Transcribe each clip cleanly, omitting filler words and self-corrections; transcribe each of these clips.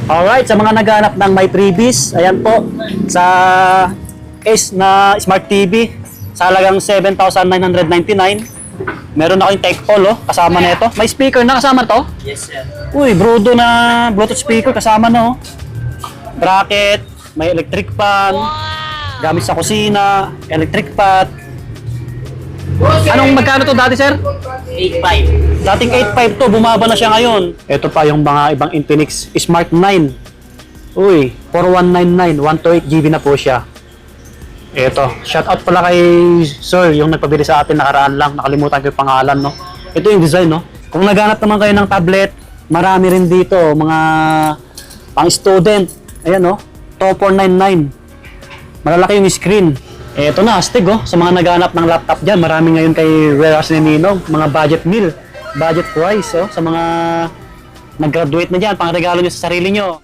Alright, sa mga naghanap ng may freebies, ayan po, sa Ace na Smart TV, sa halagang 7,999. Meron ako yung Tech All, oh, kasama na ito. May speaker na kasama to? Yes, sir. Uy, Brodo na Bluetooth speaker kasama na, oh. Bracket, may electric fan, gamit sa kusina, electric pot. Anong magkano to dati, sir? 8.5. Dating 8.5 to, bumaba na siya ngayon. Ito pa yung mga ibang Infinix Smart 9. Uy, 4199, 128 GB na po siya. Ito, shoutout pala kay Sir, yung nagpabili sa atin nakaraan lang. Nakalimutan ko yung pangalan, no? Ito yung design, no? Kung naghanap naman kayo ng tablet, marami rin dito, mga pang-student. Ayan, no? 2499. Malalaki yung screen. Ito na, astig, oh. Sa mga naghanap ng laptop dyan, marami ngayon kay Warehouse ni Ninong. Mga budget meal, budget price, oh. Sa mga nag-graduate na dyan, pang regalo nyo sa sarili nyo.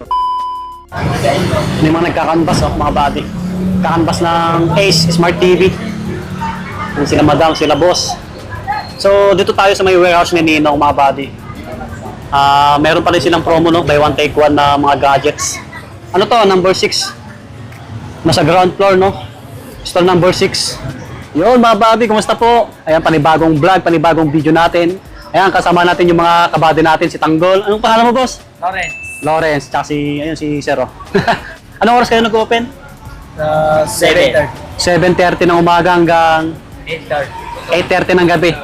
May mga nagkakanvas, oh, mga body. Kakanvas ng Ace Smart TV. Yung sila madam, sila boss. So, dito tayo sa may warehouse ni Ninong, mga body. Meron pa rin silang promo, no? Buy one, take one na mga gadgets. Ano to? Number 6. Nasa ground floor, no? Stall number 6. Yun, mga babi, kumusta po? Ayan, panibagong vlog, panibagong video natin. Ayan, kasama natin yung mga kabady natin, si Tanggol. Anong pangalan mo, boss? Lawrence. Lawrence, tsaka si Sero. Anong oras kayo nag-open? 7. 7:30 ng umaga hanggang 8:30. 8:30 ng gabi.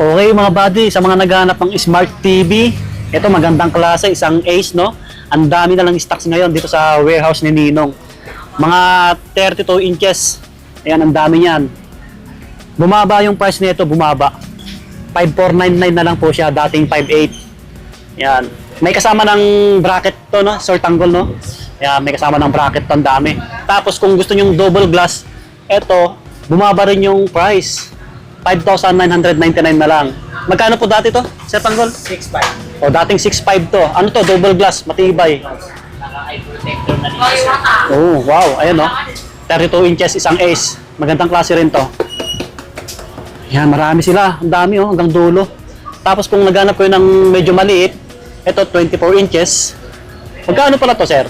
Okay mga buddy, sa mga naghahanap ng Smart TV, ito magandang klase, isang Ace, no? Ang dami na lang stocks ngayon dito sa warehouse ni Ninong. Mga 32 inches. Ayan, ang dami niyan. Bumaba yung price nito, bumaba. 5,499 na lang po siya, dating 5,800. Ayan. May kasama ng bracket to, no? Sir Tanggol, no? Ayan, may kasama ng bracket to, ang dami. Tapos kung gusto nyo double glass, ito, bumaba rin yung price. 5,999 na lang. Magkano po dati to, Sir Tanggol? 6.5. O, dating 6,500 to. Ano to? Double glass, matibay. Naka-eye protector na rin, sir. Oh, wow. Ayan, no? 32 inches, isang Ace. Magandang klase rin to. Yan, marami sila. Ang dami, oh, hanggang dulo. Tapos kung naghanap ko ng medyo maliit, ito 24 inches. Magkano pala to, sir?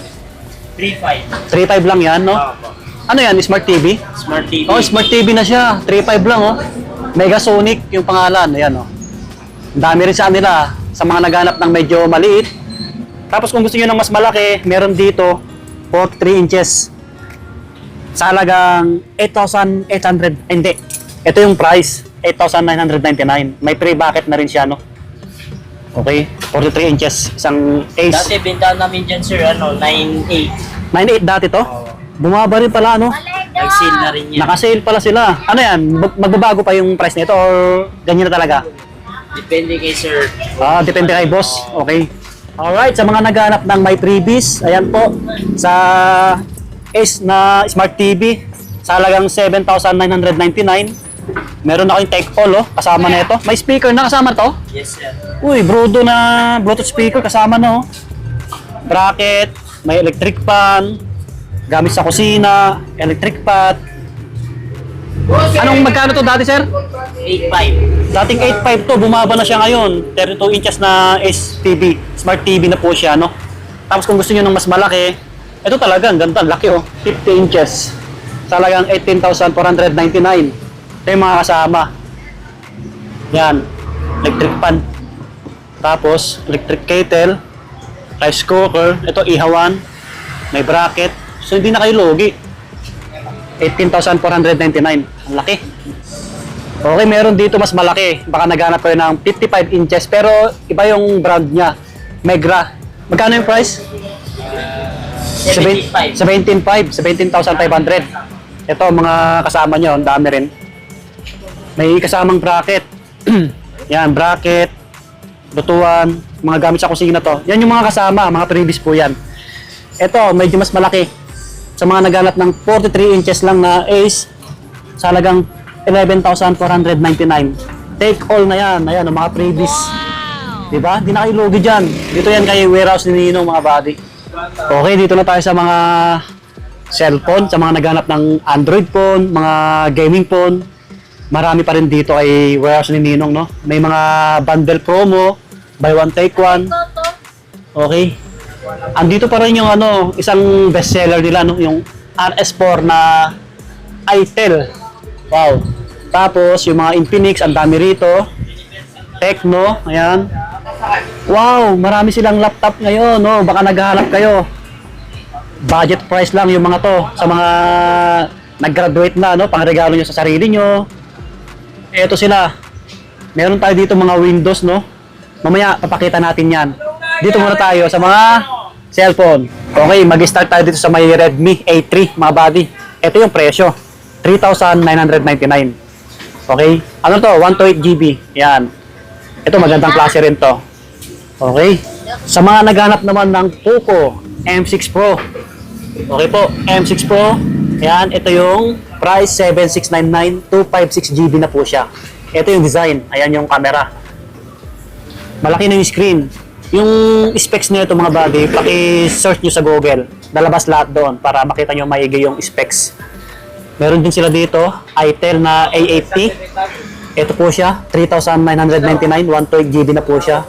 3.5. 3,500 lang yan, no? Opo. Ano yan? Smart TV? Smart TV. Oh, Smart TV na siya. 3,500 lang, oh. Megasonic yung pangalan. Ayan, oh. Ang dami rin sa kanila. Sa mga naghanap ng medyo maliit. Tapos kung gusto nyo ng mas malaki, meron dito 43 inches. Sa halagang 8,800. Hindi. Ito yung price. 8,999. May pre-bucket na rin siya, no? Okay. 43 inches. Isang Ace. Dati bintahan namin dyan, sir, 9.8. 9,800 dati to? Bumaba rin pala, no? Nag-sale na rin yan. Naka-sale pala sila. Ano yan? Magbabago pa yung price nito or ganyan na talaga? Depende kay sir. Depende kay boss. Okay. Alright, sa mga naghanap ng may freebies, ayan po, sa Ace na Smart TV, sa halagang 7,999, meron ako yung Tech All, oh, kasama na ito. May speaker na kasama to? Yes, sir. Uy, Brodo na Bluetooth speaker kasama na, oh. Bracket, may electric fan, gamit sa kusina, electric pot. Anong magkano to dati, sir? 8.5. Dating 8.5 to, bumaba na siya ngayon. 32 inches na STV, Smart TV na po siya, no? Tapos kung gusto niyo ng mas malaki, ito talaga, ang ganda, laki, oh. 50 inches. Talagang 18,499. Ito yung mga kasama. Yan, electric pan. Tapos, electric kettle, rice cooker, ito ihawan, may bracket. So, hindi na kayo lugi. 18,499. Ang laki. Okay, meron dito mas malaki. Baka naghanap kayo ng 55 inches. Pero, iba yung brand niya. Megra. Magkano yung price? 17.5. 17,500. Ito, mga kasama nyo. Ang dami rin. May kasamang bracket. Yan, bracket. Lutuan. Mga gamit sa kusina to. Yan yung mga kasama. Mga previous po yan. Ito, medyo mas malaki. Sa mga naghanap ng 43 inches lang na Ace, sa halagang 11,499. Take all na yan. Ayan, ang mga previous. Diba? Hindi na kayo lugi dyan. Dito yan kay warehouse ni Ninong, mga buddy. Okay, dito na tayo sa mga cellphone, sa mga naghanap ng Android phone, mga gaming phone. Marami pa rin dito kay warehouse ni Ninong, no? May mga bundle promo, buy one take one. Okay. Andito pa rin yung isang bestseller nila, no? Yung RS4 na itel. Wow. Tapos yung mga Infinix, ang dami rito. Tecno, ayan. Wow, marami silang laptop ngayon, no? Baka naghahanap kayo. Budget price lang yung mga to sa mga nag-graduate na, no? Pangregalo nyo sa sarili nyo. Eto sila. Meron tayo dito mga Windows, no? Mamaya papakita natin yan. Dito muna tayo sa mga cellphone. Okay, mag-start tayo dito sa may Redmi A3, mga buddy. Ito yung presyo. 3,999. Okay? Ano to? 128GB. Yan. Ito, magandang klase rin to. Okay? Sa mga naghanap naman ng Poco M6 Pro. Okay po, M6 Pro. Yan, ito yung price 7,699, 256GB na po siya. Ito yung design. Ayan yung camera. Malaki na yung screen. Yung specs nito mga buddy, paki-search nyo sa Google. Lalabas lahat doon para makita nyo maigi yung specs. Meron din sila dito, itel na A80. Ito po siya, 3,999, 128GB na po siya.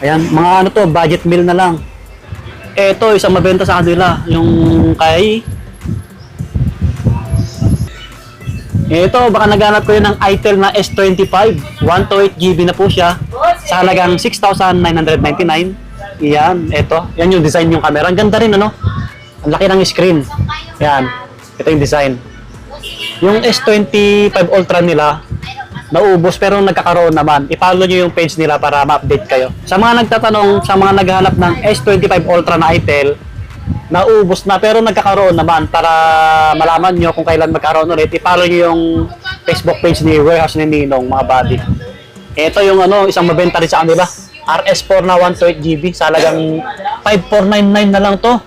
Ayan, mga to, budget meal na lang. Ito, isang mabenta sa kanila, yung kay... Ito, baka naghanap ko yun ng itel na S25, 128GB na po siya. Sa halagang 6,999. Yan, ito. Yan yung design yung camera. Ang ganda rin, ano? Ang laki ng screen. Yan, ito yung design. Yung S25 Ultra nila, naubos pero nagkakaroon naman. I-follow nyo yung page nila para ma-update kayo. Sa mga nagtatanong, sa mga naghahanap ng S25 Ultra na itel, naubos na pero nagkakaroon naman para malaman nyo kung kailan magkaroon ulit. I-follow nyo yung Facebook page ni Warehouse ni Ninong, mga buddy. Ito yung isang mabenta rin sa kanila. RS4 na 128GB sa halagang 5,499 na lang to.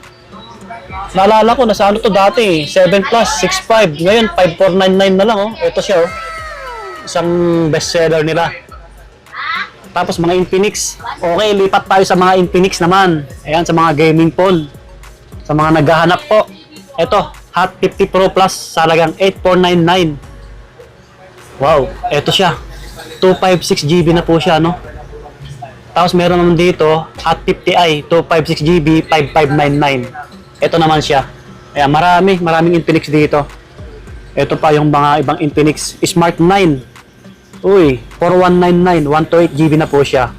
Naalala ko, nasa to dati, 7 plus, 6,500. Ngayon, 5,499 na lang, oh. Ito siya, oh. Isang bestseller nila. Tapos mga Infinix. Okay, lipat tayo sa mga Infinix naman. Ayan, sa mga gaming phone. Sa mga naghahanap po. Ito, Hot 50 Pro Plus sa halagang 8,499. Wow, ito siya. 256GB na po siya, no? Tapos meron naman dito, Hot 50i, 256GB, 5599. Ito naman siya. Ayan, maraming Infinix dito. Ito pa yung mga ibang Infinix Smart 9. Uy, 4199, 128GB na po siya.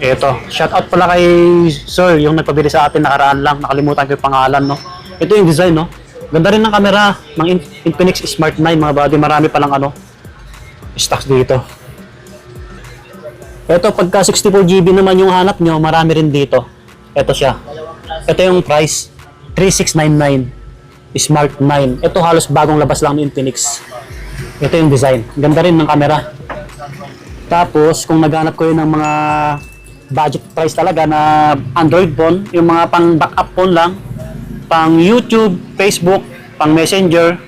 Ito, shoutout pala kay Sir, yung nagpabili sa atin nakaraan lang. Nakalimutan ko yung pangalan, no? Ito yung design, no? Ganda rin ng camera ng Infinix Smart 9, mga buddy. Marami palang stocks dito. Ito, pagka 64GB naman yung hanap nyo, marami rin dito. Ito siya. Ito yung price, 3,699. Smart 9. Ito halos bagong labas lang ng Infinix. Ito yung design. Ganda rin ng camera. Tapos, kung naghanap ko yun ng mga budget price talaga na Android phone, yung mga pang backup phone lang, pang YouTube, Facebook, pang Messenger,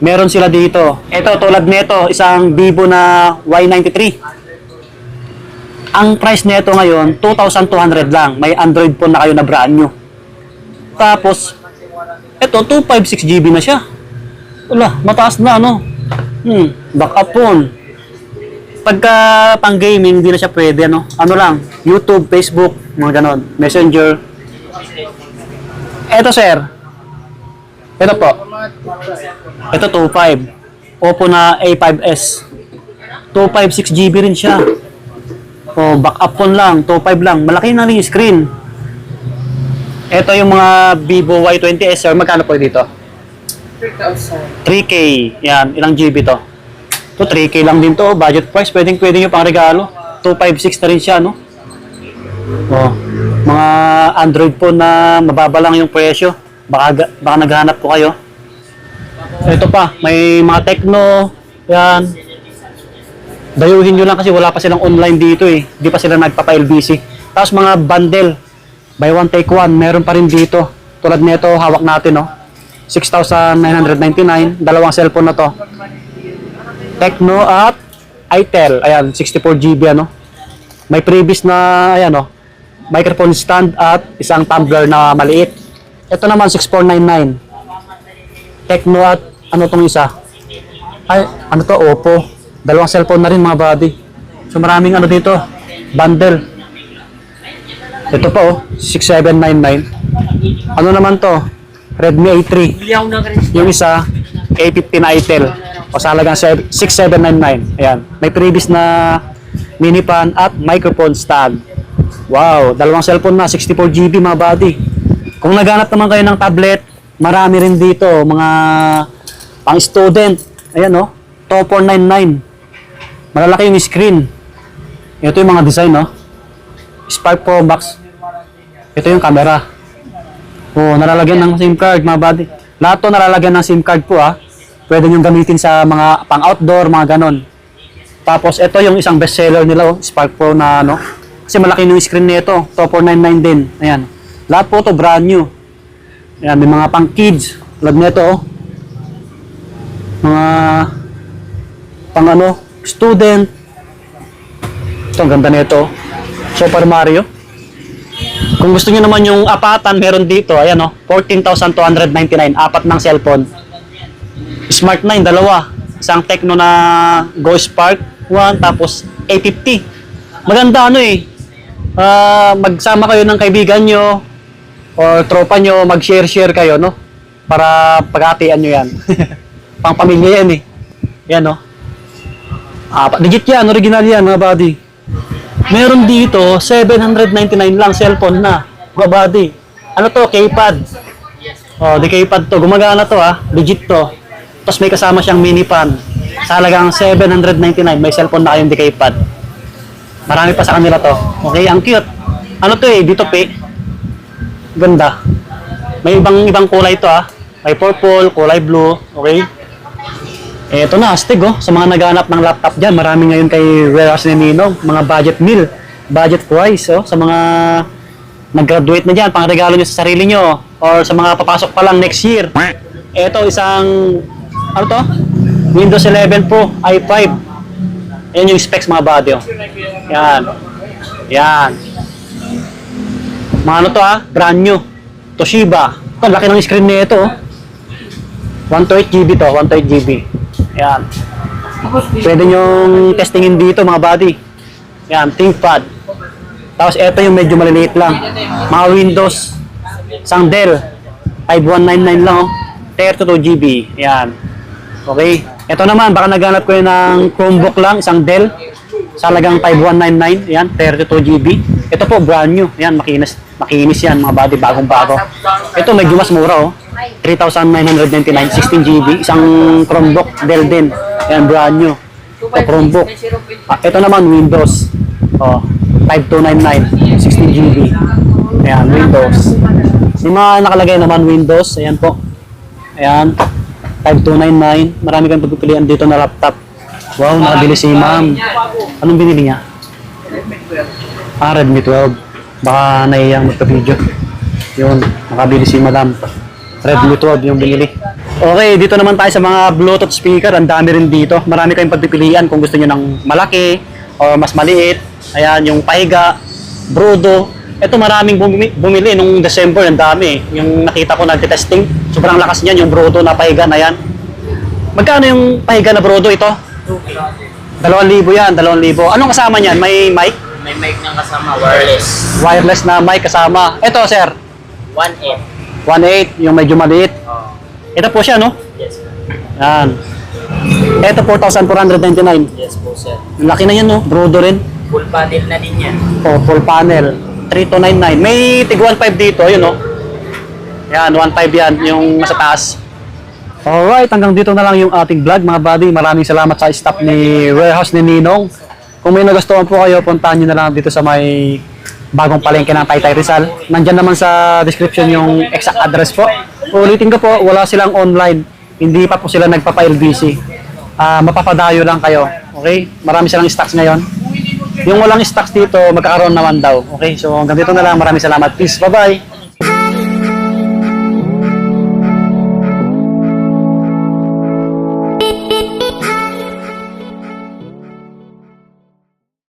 meron sila dito. Ito, tulad nito, isang Vivo na Y93. Ang price nito ngayon, 2,200 lang. May Android phone na kayo na brand new. Tapos, ito, 256GB na siya. Wala, mataas na, backup phone. Pagka pang gaming, hindi na siya pwede, ano lang, YouTube, Facebook, mga ganon, Messenger. Ito, sir. Ito po. Ito, 2.5. Oppo na A5s. 256GB rin siya. O, backup phone lang, 2.5 lang. Malaki na rin yung screen. Ito yung mga Vivo Y20s, sir. Magkano po dito? 3,000. 3K. Yan, ilang GB to? To 3K lang din to. Budget price, pwedeng nyo pang regalo. 256 na rin siya, no? Oh, mga Android phone na mababa lang yung presyo. Baka naghahanap po kayo. Ito pa, may mga Tecno. Yan. Dayuhin nyo lang kasi wala pa silang online dito eh. Di pa sila nagpapa-LBC. Tapos mga bundle. Buy one take one, meron pa rin dito. Tulad nito, hawak natin, 6,999, dalawang cellphone na to. Tecno at itel, ayan, 64GB, May previous na, ayan, microphone stand at isang tumbler na maliit. Ito naman 6499. Tecno at ano tong isa? Ay, ano to? Oppo. Dalawang cellphone na rin mga buddy. So maraming ano dito, bundle. Ito pa oh, 6799. Ano naman to? Redmi A3. Bili ako ng Chris. Yung isa, A15 na Itel. O sa halagang 6799. Ayan. May previous na mini pan at microphone stand. Wow, dalawang cellphone na, 64GB mga buddy. Kung naghanap naman kayo ng tablet, marami rin dito, mga pang student. Ayan oh, to 499. Malalaki yung screen. Ito yung mga design oh. Spark Pro Max. Ito yung camera. Oh, nalalagyan ng SIM card mga buddy. Lahat to nalalagyan ng SIM card po ah. Pwede nyo gamitin sa mga pang outdoor, mga ganon. Tapos ito yung isang bestseller nila oh, Spark Pro na ano. Kasi malaki yung screen nito, to 499 din. Ayan. Lahat po to brand new. Ayan, may mga pang kids. Tulad nito oh. Mga pang ano, student. Ito, ang ganda nito. Super Mario. Kung gusto niyo naman yung apatan, meron dito. Ayan oh, 14,299. Apat ng cellphone. Smart 9, dalawa. Isang Tecno na Go Spark 1, tapos A50. Maganda ano eh. Magsama kayo ng kaibigan nyo or tropa nyo, mag-share kayo, no? Para paghatian nyo yan. Pang pamilya yan eh. Yan, no? Legit yan, original yan, mga buddy. Meron dito, 799 lang cellphone na, mga buddy. Ano to? K-pad. Oh, di K-pad to. Gumagana to, ah. Legit to. Tapos may kasama siyang mini pan. Sa halagang 799, may cellphone na kayong di K-pad. Marami pa sa kanila to. Okay, ang cute. Ano to eh, dito pe. Ganda. May ibang kulay to ah. May purple, kulay blue. Okay. Eto na, astig oh. Sa mga naghanap ng laptop dyan, marami ngayon kay Warehouse ni Ninong. Mga budget meal. Budget price oh. Sa mga nag-graduate na dyan, pang regalo nyo sa sarili nyo. Or sa mga papasok pa lang next year. Eto, isang, ano to? Windows 11 Pro, i5. Ayan yung specs mga buddy oh. Yan. Yan. Mga ano to ah, brand new. Toshiba. Ito, laki ng screen nito oh. 128GB to, 128GB. Yan. Pwede nyong testingin dito mga buddy. Yan, ThinkPad. Tapos ito yung medyo maliliit lang. Mga Windows. Isang Dell. 5199 lang oh. 32GB. Yan. Okay. Ito naman, baka naghanap ko yun ng Chromebook lang, isang Dell. Sa halagang 5199. Yan, 32GB. Ito po, brand new. Yan, makinis yan mga buddy, bagong-bago. Ito, medyo mas mura oh. 3,999, 16GB. Isang Chromebook, Dell din. Yan, brand new. Ito, Chromebook. Ito naman, Windows. Oh, 5299, 16GB. Ayan, Windows. Yung mga nakalagay naman, Windows. Ayan po. Ayan. 5299. Marami kang pagpipilian dito na laptop. Wow, nakabili si ma'am. Anong binili niya? Redmi 12. Baka naiyang magpa-video. Yun, nakabili si madam. Redmi 12 yung binili. Okay, dito naman tayo sa mga Bluetooth speaker. Ang dami rin dito. Marami kayong pagpipilian kung gusto niyo ng malaki o mas maliit. Ayan, yung pahiga, Brudo. Ito maraming bumili nung December, ang dami. Yung nakita ko nagte-testing, sobrang lakas niyan, yung Brudo na pahiga na yan. Magkano yung pahiga na Brudo ito? 2,000 yan, 2,000. Anong kasama niyan? May mic? May mic nang kasama, wireless. Wireless na mic kasama. Ito, sir? 1.8. 1.8, yung medyo maliit. Ito po siya, no? Yes, sir. Yan. Ito, 4,499. Yes po, sir. Ang laki na yan, no? Brudo rin. Full panel na din yan. Oh, full panel. 3,299. May tig 1.5 dito, yun, no? Yan, 1.5 yan, yung nasa taas. Alright, hanggang dito na lang yung ating vlog, mga buddy. Maraming salamat sa staff ni Warehouse ni Ninong. Kung may nagustuhan po kayo, puntahan nyo na lang dito sa may bagong palengke ng Taytay Rizal. Nandyan naman sa description yung exact address po. Ulitin ko po, wala silang online. Hindi pa po sila nagpapa-LBC. Mapapadayo lang kayo. Okay? Marami silang stocks ngayon. Yung walang stocks dito, magkakaroon naman daw. Okay? So hanggang dito na lang. Maraming salamat. Peace. Bye-bye.